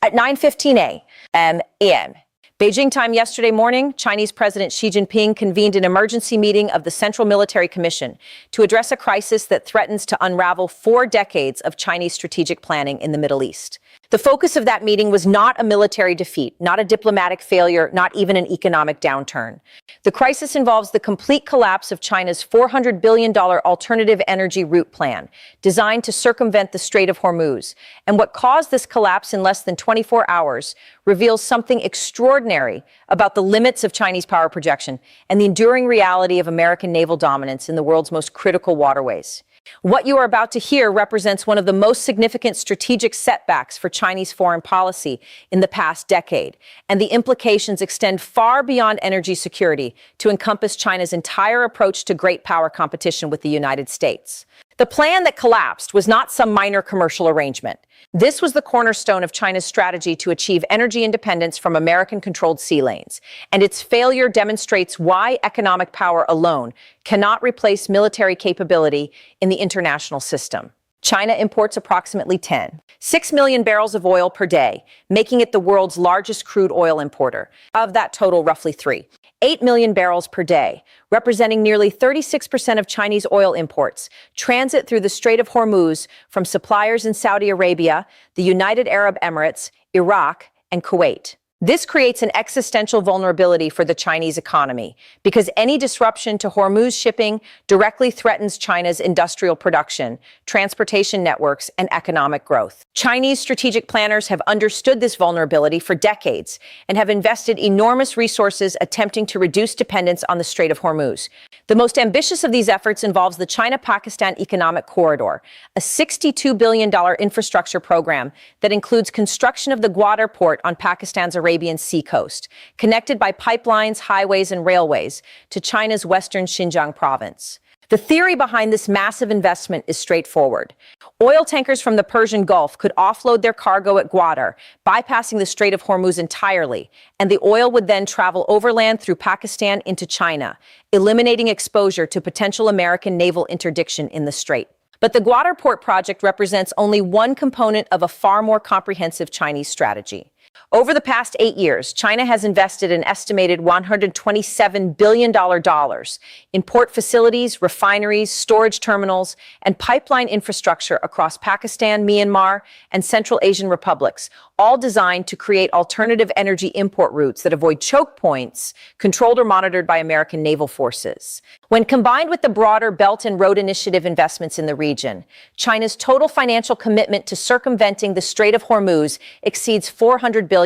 At 9:15 a.m. Beijing time yesterday morning, Chinese President Xi Jinping convened an emergency meeting of the Central Military Commission to address a crisis that threatens to unravel 4 decades of Chinese strategic planning in the Middle East. The focus of that meeting was not a military defeat, not a diplomatic failure, not even an economic downturn. The crisis involves the complete collapse of China's $400 billion alternative energy route plan, designed to circumvent the Strait of Hormuz. And what caused this collapse in less than 24 hours reveals something extraordinary about the limits of Chinese power projection and the enduring reality of American naval dominance in the world's most critical waterways. What you are about to hear represents one of the most significant strategic setbacks for Chinese foreign policy in the past decade, and the implications extend far beyond energy security to encompass China's entire approach to great power competition with the United States. The plan that collapsed was not some minor commercial arrangement. This was the cornerstone of China's strategy to achieve energy independence from American-controlled sea lanes, and its failure demonstrates why economic power alone cannot replace military capability in the international system. China imports approximately 6 million barrels of oil per day, making it the world's largest crude oil importer. Of that total, roughly 8 million barrels per day, representing nearly 36% of Chinese oil imports, transit through the Strait of Hormuz from suppliers in Saudi Arabia, the United Arab Emirates, Iraq, and Kuwait. This creates an existential vulnerability for the Chinese economy because any disruption to Hormuz shipping directly threatens China's industrial production, transportation networks, and economic growth. Chinese strategic planners have understood this vulnerability for decades and have invested enormous resources attempting to reduce dependence on the Strait of Hormuz. The most ambitious of these efforts involves the China-Pakistan Economic Corridor, a $62 billion infrastructure program that includes construction of the Gwadar port on Pakistan's Arabian Sea coast, connected by pipelines, highways, and railways to China's western Xinjiang province. The theory behind this massive investment is straightforward. Oil tankers from the Persian Gulf could offload their cargo at Gwadar, bypassing the Strait of Hormuz entirely, and the oil would then travel overland through Pakistan into China, eliminating exposure to potential American naval interdiction in the strait. But the Gwadar port project represents only one component of a far more comprehensive Chinese strategy. Over the past 8 years, China has invested an estimated $127 billion in port facilities, refineries, storage terminals, and pipeline infrastructure across Pakistan, Myanmar, and Central Asian republics, all designed to create alternative energy import routes that avoid choke points controlled or monitored by American naval forces. When combined with the broader Belt and Road Initiative investments in the region, China's total financial commitment to circumventing the Strait of Hormuz exceeds $400 billion.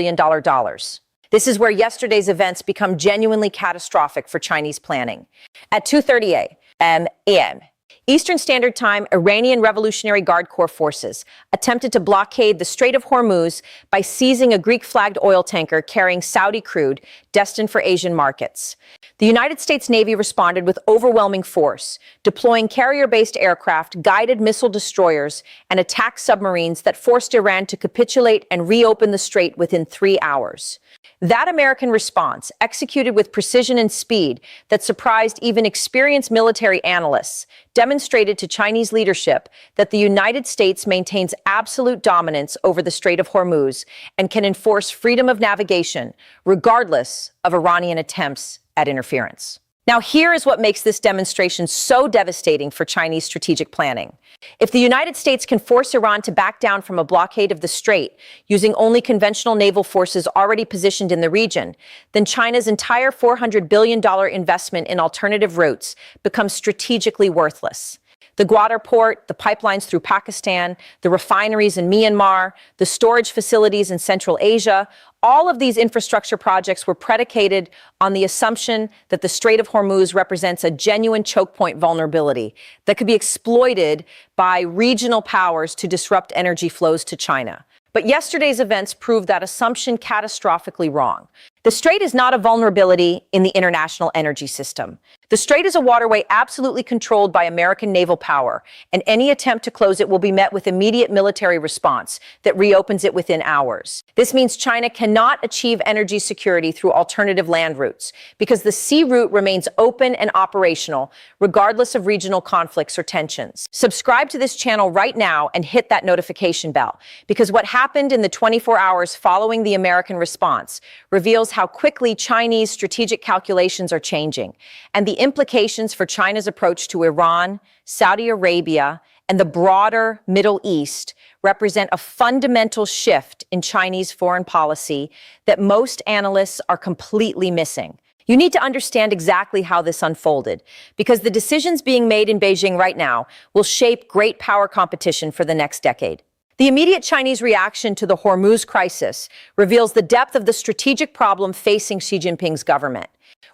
This is where yesterday's events become genuinely catastrophic for Chinese planning. At 2:30 a.m. Eastern Standard Time, Iranian Revolutionary Guard Corps forces attempted to blockade the Strait of Hormuz by seizing a Greek-flagged oil tanker carrying Saudi crude destined for Asian markets. The United States Navy responded with overwhelming force, deploying carrier-based aircraft, guided missile destroyers, and attack submarines that forced Iran to capitulate and reopen the strait within 3 hours. That American response, executed with precision and speed that surprised even experienced military analysts, demonstrated to Chinese leadership that the United States maintains absolute dominance over the Strait of Hormuz and can enforce freedom of navigation, regardless of Iranian attempts at interference. Now, here is what makes this demonstration so devastating for Chinese strategic planning. If the United States can force Iran to back down from a blockade of the strait using only conventional naval forces already positioned in the region, then China's entire $400 billion investment in alternative routes becomes strategically worthless. The Gwadar port, the pipelines through Pakistan, the refineries in Myanmar, the storage facilities in Central Asia, all of these infrastructure projects were predicated on the assumption that the Strait of Hormuz represents a genuine choke point vulnerability that could be exploited by regional powers to disrupt energy flows to China. But yesterday's events proved that assumption catastrophically wrong. The strait is not a vulnerability in the international energy system. The strait is a waterway absolutely controlled by American naval power, and any attempt to close it will be met with immediate military response that reopens it within hours. This means China cannot achieve energy security through alternative land routes, because the sea route remains open and operational, regardless of regional conflicts or tensions. Subscribe to this channel right now and hit that notification bell, because what happened in the 24 hours following the American response reveals how quickly Chinese strategic calculations are changing, and the implications for China's approach to Iran, Saudi Arabia, and the broader Middle East represent a fundamental shift in Chinese foreign policy that most analysts are completely missing. You need to understand exactly how this unfolded, because the decisions being made in Beijing right now will shape great power competition for the next decade. The immediate Chinese reaction to the Hormuz crisis reveals the depth of the strategic problem facing Xi Jinping's government.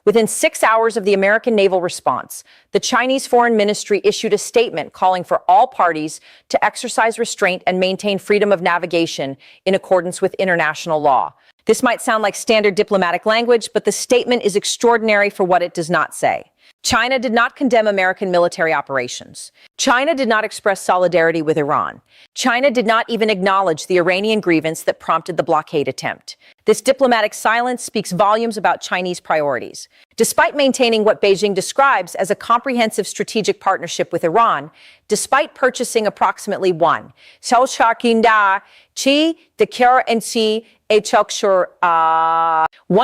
Within 6 hours of the American naval response, the Chinese Foreign Ministry issued a statement calling for all parties to exercise restraint and maintain freedom of navigation in accordance with international law. This might sound like standard diplomatic language, but the statement is extraordinary for what it does not say. China did not condemn American military operations. China did not express solidarity with Iran. China did not even acknowledge the Iranian grievance that prompted the blockade attempt. This diplomatic silence speaks volumes about Chinese priorities. Despite maintaining what Beijing describes as a comprehensive strategic partnership with Iran, despite purchasing approximately 1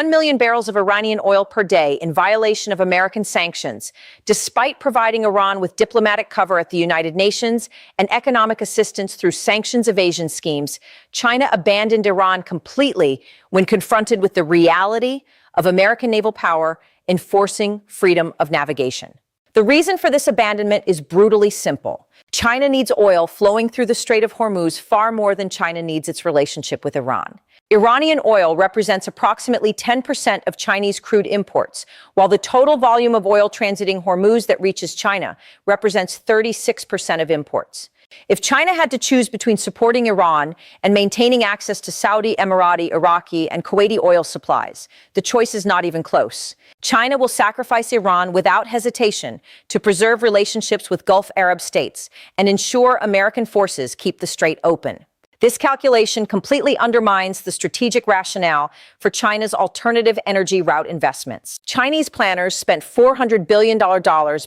million barrels of Iranian oil per day in violation of American sanctions, despite providing Iran with diplomatic cover at the United Nations and economic assistance through sanctions evasion schemes, China abandoned Iran completely when confronted with the reality of American naval power enforcing freedom of navigation. The reason for this abandonment is brutally simple. China needs oil flowing through the Strait of Hormuz far more than China needs its relationship with Iran. Iranian oil represents approximately 10% of Chinese crude imports, while the total volume of oil transiting Hormuz that reaches China represents 36% of imports. If China had to choose between supporting Iran and maintaining access to Saudi, Emirati, Iraqi, and Kuwaiti oil supplies, the choice is not even close. China will sacrifice Iran without hesitation to preserve relationships with Gulf Arab states and ensure American forces keep the strait open. This calculation completely undermines the strategic rationale for China's alternative energy route investments. Chinese planners spent $400 billion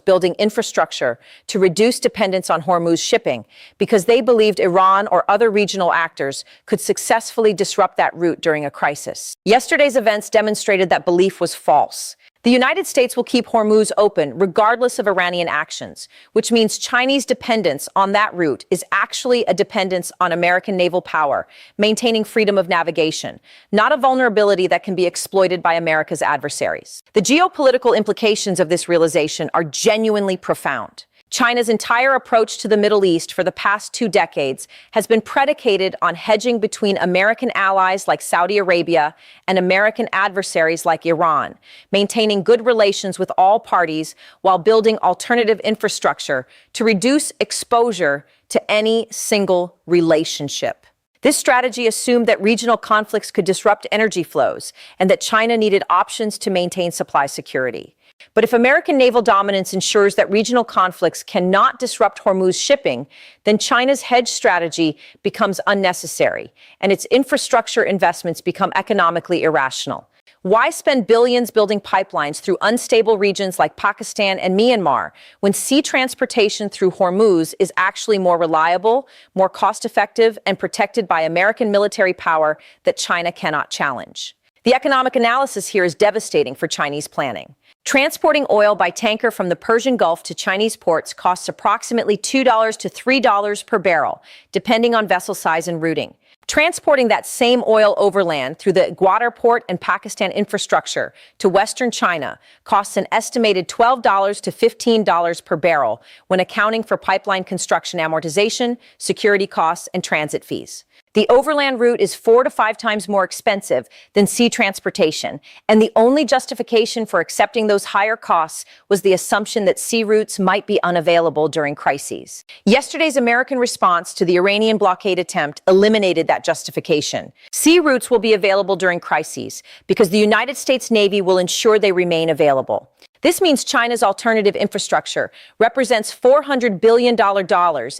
building infrastructure to reduce dependence on Hormuz shipping because they believed Iran or other regional actors could successfully disrupt that route during a crisis. Yesterday's events demonstrated that belief was false. The United States will keep Hormuz open regardless of Iranian actions, which means Chinese dependence on that route is actually a dependence on American naval power, maintaining freedom of navigation, not a vulnerability that can be exploited by America's adversaries. The geopolitical implications of this realization are genuinely profound. China's entire approach to the Middle East for the past 2 decades has been predicated on hedging between American allies like Saudi Arabia and American adversaries like Iran, maintaining good relations with all parties while building alternative infrastructure to reduce exposure to any single relationship. This strategy assumed that regional conflicts could disrupt energy flows and that China needed options to maintain supply security. But if American naval dominance ensures that regional conflicts cannot disrupt Hormuz shipping, then China's hedge strategy becomes unnecessary, and its infrastructure investments become economically irrational. Why spend billions building pipelines through unstable regions like Pakistan and Myanmar when sea transportation through Hormuz is actually more reliable, more cost-effective, and protected by American military power that China cannot challenge? The economic analysis here is devastating for Chinese planning. Transporting oil by tanker from the Persian Gulf to Chinese ports costs approximately $2 to $3 per barrel, depending on vessel size and routing. Transporting that same oil overland through the Gwadar port and Pakistan infrastructure to Western China costs an estimated $12 to $15 per barrel when accounting for pipeline construction amortization, security costs, and transit fees. The overland route is 4 to 5 times more expensive than sea transportation, and the only justification for accepting those higher costs was the assumption that sea routes might be unavailable during crises. Yesterday's American response to the Iranian blockade attempt eliminated that justification. Sea routes will be available during crises because the United States Navy will ensure they remain available. This means China's alternative infrastructure represents $400 billion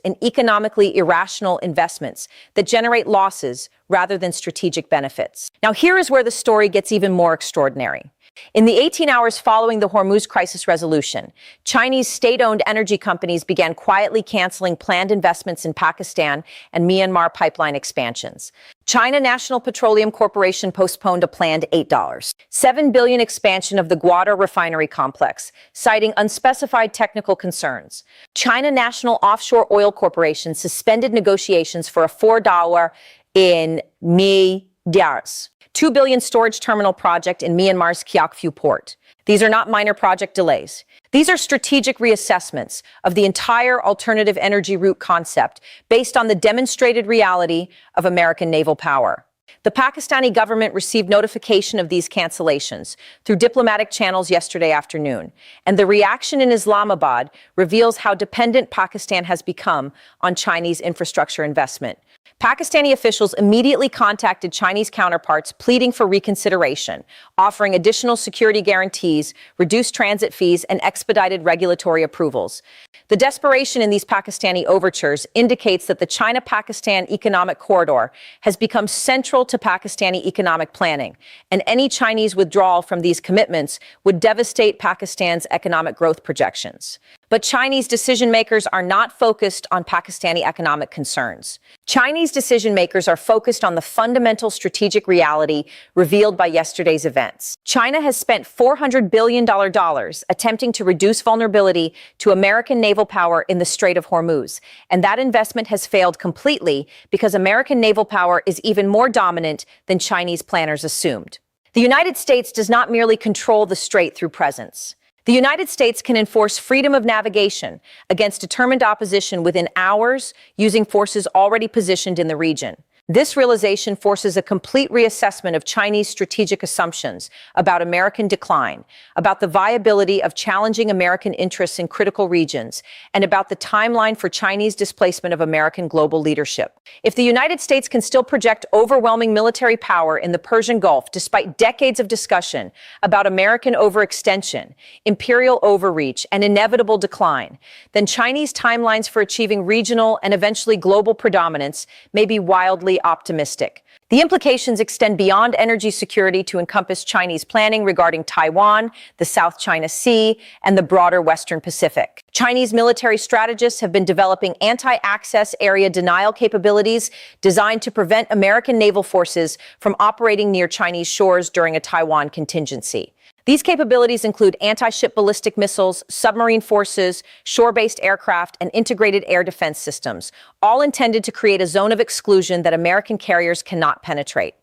in economically irrational investments that generate losses rather than strategic benefits. Now, here is where the story gets even more extraordinary. In the 18 hours following the Hormuz crisis resolution, Chinese state-owned energy companies began quietly canceling planned investments in Pakistan and Myanmar pipeline expansions. China National Petroleum Corporation postponed a planned $7 billion expansion of the Gwadar refinery complex, citing unspecified technical concerns. China National Offshore Oil Corporation suspended negotiations for a $4 in Myanmar's $2 billion storage terminal project in Myanmar's Kyaukphyu port. These are not minor project delays. These are strategic reassessments of the entire alternative energy route concept based on the demonstrated reality of American naval power. The Pakistani government received notification of these cancellations through diplomatic channels yesterday afternoon, and the reaction in Islamabad reveals how dependent Pakistan has become on Chinese infrastructure investment. Pakistani officials immediately contacted Chinese counterparts pleading for reconsideration, offering additional security guarantees, reduced transit fees, and expedited regulatory approvals. The desperation in these Pakistani overtures indicates that the China-Pakistan economic corridor has become central to Pakistani economic planning, and any Chinese withdrawal from these commitments would devastate Pakistan's economic growth projections. But Chinese decision makers are not focused on Pakistani economic concerns. Chinese decision makers are focused on the fundamental strategic reality revealed by yesterday's events. China has spent $400 billion attempting to reduce vulnerability to American naval power in the Strait of Hormuz, and that investment has failed completely because American naval power is even more dominant than Chinese planners assumed. The United States does not merely control the strait through presence. The United States can enforce freedom of navigation against determined opposition within hours using forces already positioned in the region. This realization forces a complete reassessment of Chinese strategic assumptions about American decline, about the viability of challenging American interests in critical regions, and about the timeline for Chinese displacement of American global leadership. If the United States can still project overwhelming military power in the Persian Gulf despite decades of discussion about American overextension, imperial overreach, and inevitable decline, then Chinese timelines for achieving regional and eventually global predominance may be wildly optimistic. The implications extend beyond energy security to encompass Chinese planning regarding Taiwan, the South China Sea, and the broader Western Pacific. Chinese military strategists have been developing anti-access area denial capabilities designed to prevent American naval forces from operating near Chinese shores during a Taiwan contingency. These capabilities include anti-ship ballistic missiles, submarine forces, shore-based aircraft, and integrated air defense systems, all intended to create a zone of exclusion that American carriers cannot penetrate.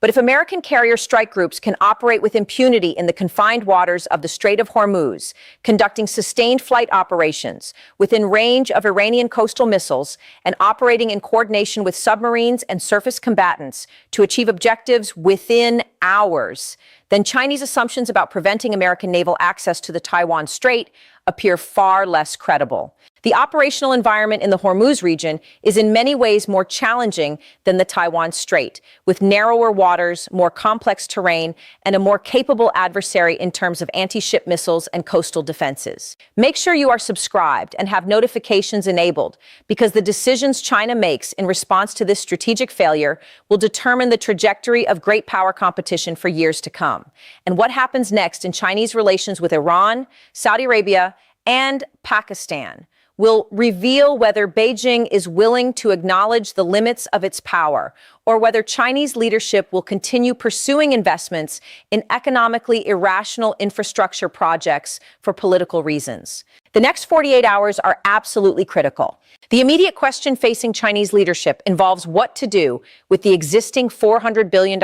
But if American carrier strike groups can operate with impunity in the confined waters of the Strait of Hormuz, conducting sustained flight operations within range of Iranian coastal missiles and operating in coordination with submarines and surface combatants to achieve objectives within hours, then Chinese assumptions about preventing American naval access to the Taiwan Strait appear far less credible. The operational environment in the Hormuz region is in many ways more challenging than the Taiwan Strait, with narrower waters, more complex terrain, and a more capable adversary in terms of anti-ship missiles and coastal defenses. Make sure you are subscribed and have notifications enabled, because the decisions China makes in response to this strategic failure will determine the trajectory of great power competition for years to come. And what happens next in Chinese relations with Iran, Saudi Arabia, and Pakistan will reveal whether Beijing is willing to acknowledge the limits of its power, or whether Chinese leadership will continue pursuing investments in economically irrational infrastructure projects for political reasons. The next 48 hours are absolutely critical. The immediate question facing Chinese leadership involves what to do with the existing $400 billion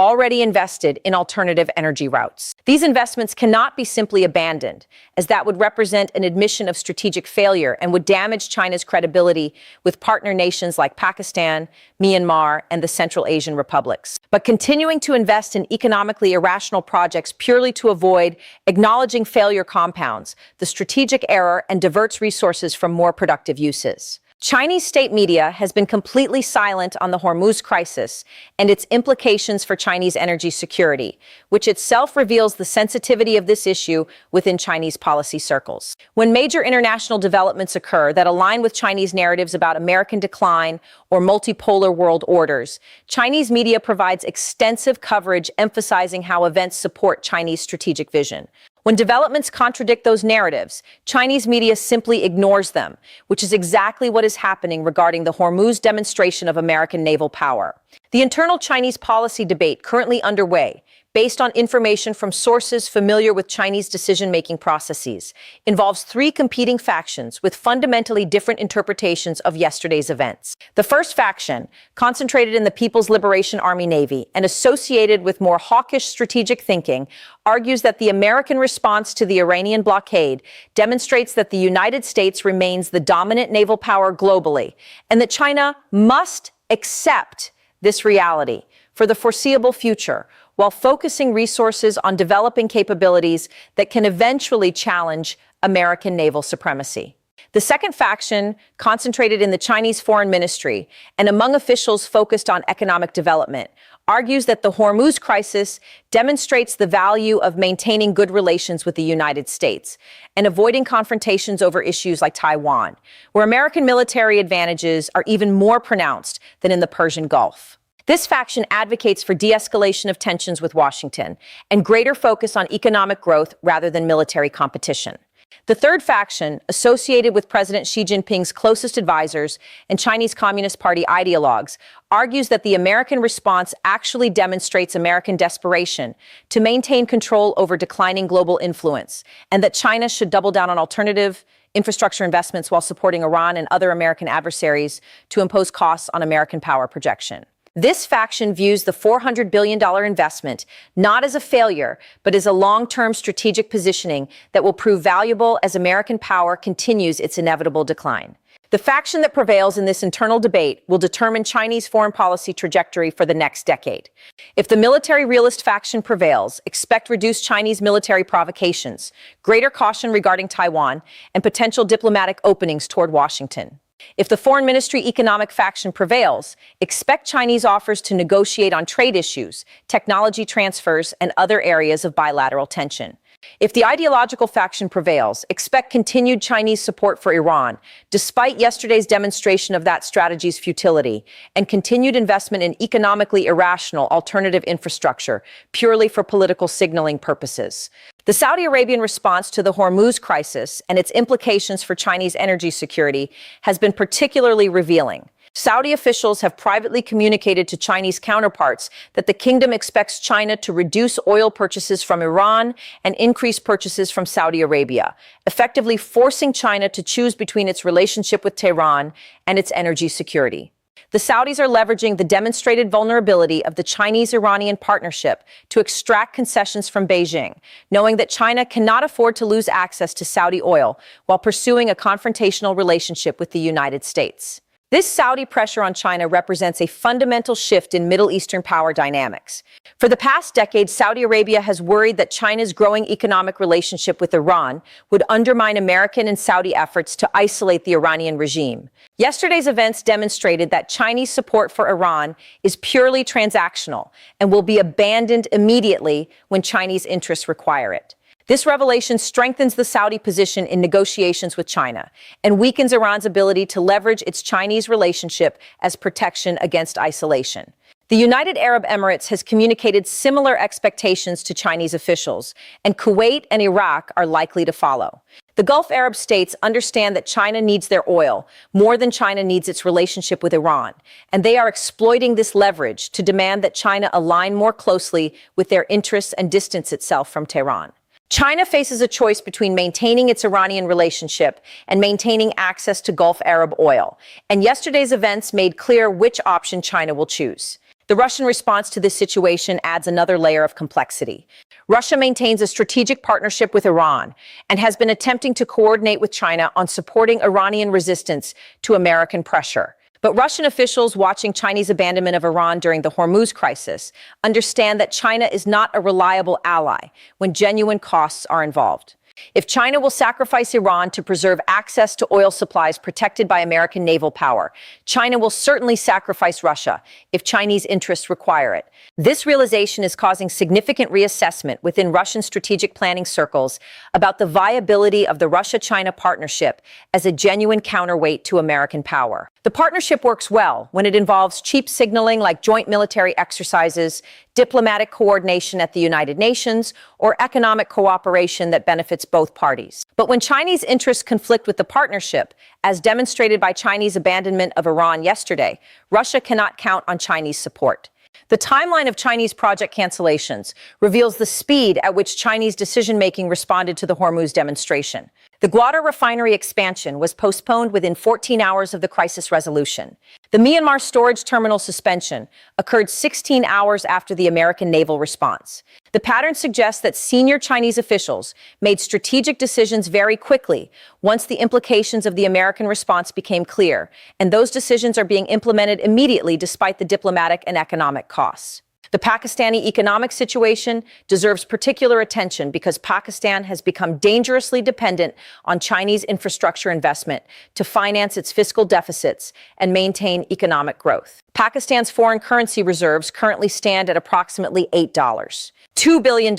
already invested in alternative energy routes. These investments cannot be simply abandoned, as that would represent an admission of strategic failure and would damage China's credibility with partner nations like Pakistan, Myanmar, and the Central Asian republics. But continuing to invest in economically irrational projects purely to avoid acknowledging failure compounds the strategic error and diverts resources from more productive uses. Chinese state media has been completely silent on the Hormuz crisis and its implications for Chinese energy security, which itself reveals the sensitivity of this issue within Chinese policy circles. When major international developments occur that align with Chinese narratives about American decline or multipolar world orders, Chinese media provides extensive coverage emphasizing how events support Chinese strategic vision. When developments contradict those narratives, Chinese media simply ignores them, which is exactly what is happening regarding the Hormuz demonstration of American naval power. The internal Chinese policy debate currently underway, based on information from sources familiar with Chinese decision-making processes, involves three competing factions with fundamentally different interpretations of yesterday's events. The first faction, concentrated in the People's Liberation Army Navy and associated with more hawkish strategic thinking, argues that the American response to the Iranian blockade demonstrates that the United States remains the dominant naval power globally, and that China must accept this reality for the foreseeable future, while focusing resources on developing capabilities that can eventually challenge American naval supremacy. The second faction, concentrated in the Chinese Foreign Ministry and among officials focused on economic development, argues that the Hormuz crisis demonstrates the value of maintaining good relations with the United States and avoiding confrontations over issues like Taiwan, where American military advantages are even more pronounced than in the Persian Gulf. This faction advocates for de-escalation of tensions with Washington and greater focus on economic growth rather than military competition. The third faction, associated with President Xi Jinping's closest advisors and Chinese Communist Party ideologues, argues that the American response actually demonstrates American desperation to maintain control over declining global influence, and that China should double down on alternative infrastructure investments while supporting Iran and other American adversaries to impose costs on American power projection. This faction views the $400 billion investment not as a failure, but as a long-term strategic positioning that will prove valuable as American power continues its inevitable decline. The faction that prevails in this internal debate will determine Chinese foreign policy trajectory for the next decade. If the military realist faction prevails, expect reduced Chinese military provocations, greater caution regarding Taiwan, and potential diplomatic openings toward Washington. If the foreign ministry economic faction prevails, expect Chinese offers to negotiate on trade issues, technology transfers, and other areas of bilateral tension. If the ideological faction prevails, expect continued Chinese support for Iran, despite yesterday's demonstration of that strategy's futility, and continued investment in economically irrational alternative infrastructure, purely for political signaling purposes. The Saudi Arabian response to the Hormuz crisis and its implications for Chinese energy security has been particularly revealing. Saudi officials have privately communicated to Chinese counterparts that the kingdom expects China to reduce oil purchases from Iran and increase purchases from Saudi Arabia, effectively forcing China to choose between its relationship with Tehran and its energy security. The Saudis are leveraging the demonstrated vulnerability of the Chinese-Iranian partnership to extract concessions from Beijing, knowing that China cannot afford to lose access to Saudi oil while pursuing a confrontational relationship with the United States. This Saudi pressure on China represents a fundamental shift in Middle Eastern power dynamics. For the past decade, Saudi Arabia has worried that China's growing economic relationship with Iran would undermine American and Saudi efforts to isolate the Iranian regime. Yesterday's events demonstrated that Chinese support for Iran is purely transactional and will be abandoned immediately when Chinese interests require it. This revelation strengthens the Saudi position in negotiations with China and weakens Iran's ability to leverage its Chinese relationship as protection against isolation. The United Arab Emirates has communicated similar expectations to Chinese officials, and Kuwait and Iraq are likely to follow. The Gulf Arab states understand that China needs their oil more than China needs its relationship with Iran, and they are exploiting this leverage to demand that China align more closely with their interests and distance itself from Tehran. China faces a choice between maintaining its Iranian relationship and maintaining access to Gulf Arab oil, and yesterday's events made clear which option China will choose. The Russian response to this situation adds another layer of complexity. Russia maintains a strategic partnership with Iran and has been attempting to coordinate with China on supporting Iranian resistance to American pressure. But Russian officials watching Chinese abandonment of Iran during the Hormuz crisis understand that China is not a reliable ally when genuine costs are involved. If China will sacrifice Iran to preserve access to oil supplies protected by American naval power, China will certainly sacrifice Russia if Chinese interests require it. This realization is causing significant reassessment within Russian strategic planning circles about the viability of the Russia-China partnership as a genuine counterweight to American power. The partnership works well when it involves cheap signaling like joint military exercises, diplomatic coordination at the United Nations, or economic cooperation that benefits both parties. But when Chinese interests conflict with the partnership, as demonstrated by Chinese abandonment of Iran yesterday, Russia cannot count on Chinese support. The timeline of Chinese project cancellations reveals the speed at which Chinese decision-making responded to the Hormuz demonstration. The Gwadar refinery expansion was postponed within 14 hours of the crisis resolution. The Myanmar storage terminal suspension occurred 16 hours after the American naval response. The pattern suggests that senior Chinese officials made strategic decisions very quickly once the implications of the American response became clear, and those decisions are being implemented immediately despite the diplomatic and economic costs. The Pakistani economic situation deserves particular attention because Pakistan has become dangerously dependent on Chinese infrastructure investment to finance its fiscal deficits and maintain economic growth. Pakistan's foreign currency reserves currently stand at approximately $8. $2 billion,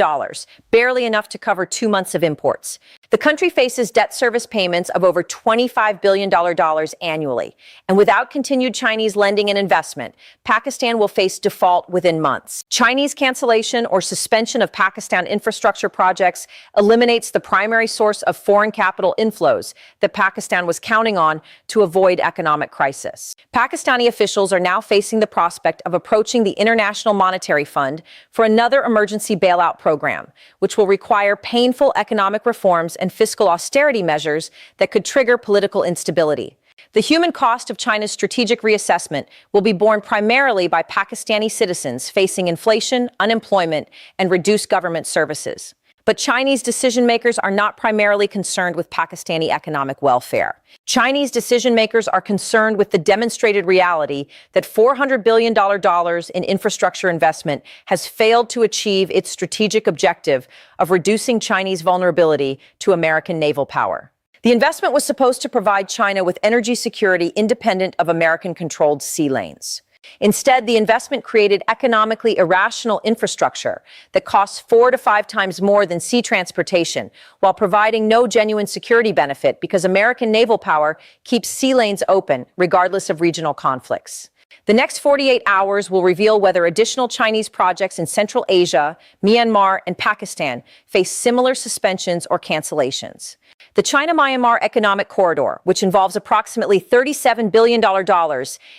barely enough to cover 2 months of imports. The country faces debt service payments of over $25 billion annually. And without continued Chinese lending and investment, Pakistan will face default within months. Chinese cancellation or suspension of Pakistan infrastructure projects eliminates the primary source of foreign capital inflows that Pakistan was counting on to avoid economic crisis. Pakistani officials are now facing the prospect of approaching the International Monetary Fund for another emergency bailout program, which will require painful economic reforms and fiscal austerity measures that could trigger political instability. The human cost of China's strategic reassessment will be borne primarily by Pakistani citizens facing inflation, unemployment, and reduced government services. But Chinese decision-makers are not primarily concerned with Pakistani economic welfare. Chinese decision-makers are concerned with the demonstrated reality that $400 billion in infrastructure investment has failed to achieve its strategic objective of reducing Chinese vulnerability to American naval power. The investment was supposed to provide China with energy security independent of American-controlled sea lanes. Instead, the investment created economically irrational infrastructure that costs 4 to 5 times more than sea transportation, while providing no genuine security benefit because American naval power keeps sea lanes open regardless of regional conflicts. The next 48 hours will reveal whether additional Chinese projects in Central Asia, Myanmar, and Pakistan face similar suspensions or cancellations. The China-Myanmar Economic Corridor, which involves approximately $37 billion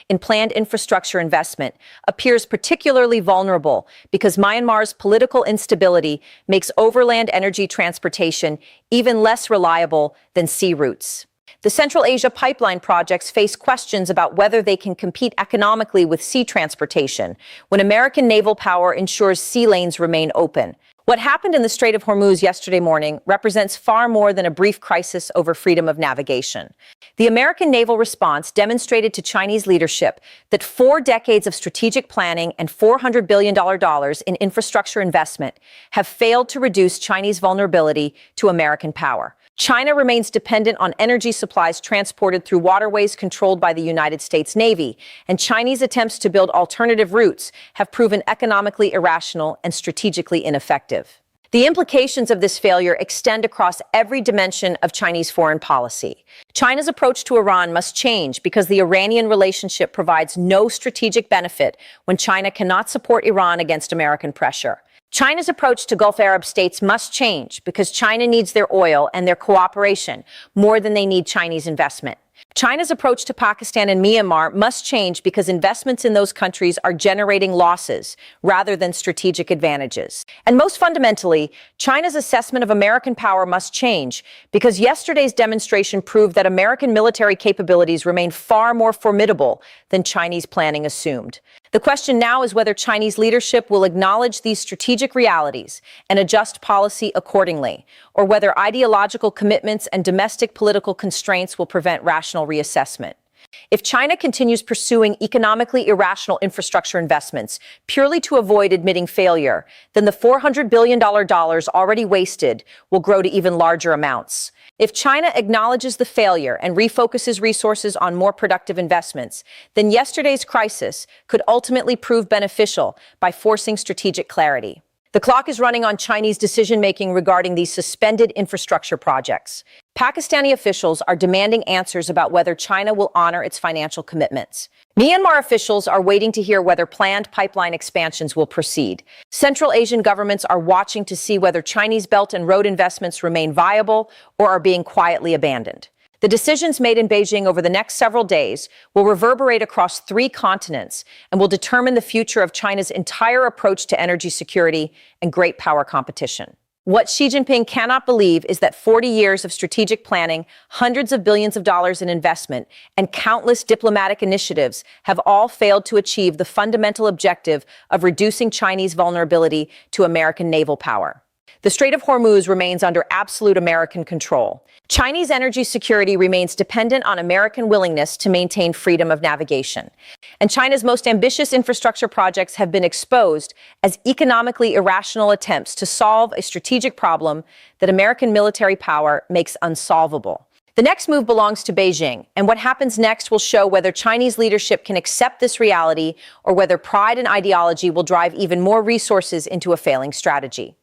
in planned infrastructure investment, appears particularly vulnerable because Myanmar's political instability makes overland energy transportation even less reliable than sea routes. The Central Asia pipeline projects face questions about whether they can compete economically with sea transportation when American naval power ensures sea lanes remain open. What happened in the Strait of Hormuz yesterday morning represents far more than a brief crisis over freedom of navigation. The American naval response demonstrated to Chinese leadership that 4 decades of strategic planning and $400 billion in infrastructure investment have failed to reduce Chinese vulnerability to American power. China remains dependent on energy supplies transported through waterways controlled by the United States Navy, and Chinese attempts to build alternative routes have proven economically irrational and strategically ineffective. The implications of this failure extend across every dimension of Chinese foreign policy. China's approach to Iran must change because the Iranian relationship provides no strategic benefit when China cannot support Iran against American pressure. China's approach to Gulf Arab states must change because China needs their oil and their cooperation more than they need Chinese investment. China's approach to Pakistan and Myanmar must change because investments in those countries are generating losses rather than strategic advantages. And most fundamentally, China's assessment of American power must change because yesterday's demonstration proved that American military capabilities remain far more formidable than Chinese planning assumed. The question now is whether Chinese leadership will acknowledge these strategic realities and adjust policy accordingly, or whether ideological commitments and domestic political constraints will prevent rational reassessment. If China continues pursuing economically irrational infrastructure investments purely to avoid admitting failure, then the $400 billion already wasted will grow to even larger amounts. If China acknowledges the failure and refocuses resources on more productive investments, then yesterday's crisis could ultimately prove beneficial by forcing strategic clarity. The clock is running on Chinese decision-making regarding these suspended infrastructure projects. Pakistani officials are demanding answers about whether China will honor its financial commitments. Myanmar officials are waiting to hear whether planned pipeline expansions will proceed. Central Asian governments are watching to see whether Chinese Belt and Road investments remain viable or are being quietly abandoned. The decisions made in Beijing over the next several days will reverberate across 3 continents and will determine the future of China's entire approach to energy security and great power competition. What Xi Jinping cannot believe is that 40 years of strategic planning, hundreds of billions of dollars in investment, and countless diplomatic initiatives have all failed to achieve the fundamental objective of reducing Chinese vulnerability to American naval power. The Strait of Hormuz remains under absolute American control. Chinese energy security remains dependent on American willingness to maintain freedom of navigation. And China's most ambitious infrastructure projects have been exposed as economically irrational attempts to solve a strategic problem that American military power makes unsolvable. The next move belongs to Beijing, and what happens next will show whether Chinese leadership can accept this reality or whether pride and ideology will drive even more resources into a failing strategy.